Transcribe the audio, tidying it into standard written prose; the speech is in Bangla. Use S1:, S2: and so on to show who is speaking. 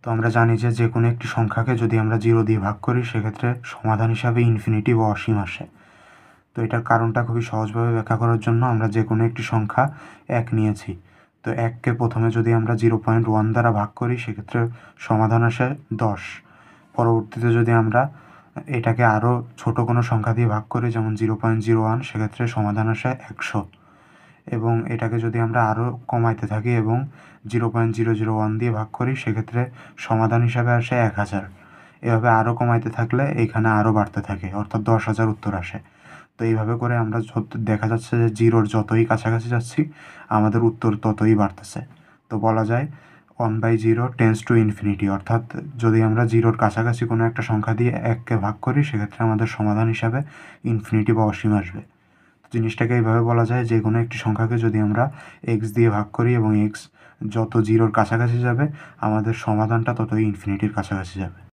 S1: তো আমরা জানি যে কোনো একটি সংখ্যাকে যদি আমরা 0 দিয়ে ভাগ করি সেক্ষেত্রে সমাধান হিসাবে ইনফিনিটি বা অসীম আসে। তো এটার কারণটা খুবই সহজভাবে ব্যাখ্যা করার জন্য আমরা যে কোনো একটি সংখ্যা 1 নিয়েছি। তো 1কে প্রথমে যদি আমরা 0.1 দ্বারা ভাগ করি সেক্ষেত্রে সমাধান আসে 10। পরবর্তীতে যদি আমরা এটাকে আরও ছোট কোনো সংখ্যা দিয়ে ভাগ করি যেমন 0.01 সেক্ষেত্রে সমাধান আসে 100। এবং এটাকে যদি আমরা আরও কমাইতে থাকি এবং 0.001 দিয়ে ভাগ করি সেক্ষেত্রে সমাধান হিসাবে আসে 1000। এভাবে আরও কমাইতে থাকলে এইখানে আরও বাড়তে থাকে, অর্থাৎ 10,000 উত্তর আসে। তো এইভাবে করে আমরা দেখা যাচ্ছে যে 0-র যতই কাছাকাছি যাচ্ছি আমাদের উত্তর ততই বাড়তেছে। তো বলা যায় 1/0 টেন্ডস টু ইনফিনিটি, অর্থাৎ যদি আমরা 0-র কাছাকাছি কোনো একটা সংখ্যা দিয়ে 1কে ভাগ করি সেক্ষেত্রে আমাদের সমাধান হিসাবে ইনফিনিটি বা অসীম আসবে। জিনিসটাকে এইভাবে বলা যায় যে কোনো একটি সংখ্যাকে যদি আমরা x দিয়ে ভাগ করি এবং x যত 0-র কাছাকাছি যাবে আমাদের সমাধানটা ততই ইনফিনিটির কাছাকাছি যাবে।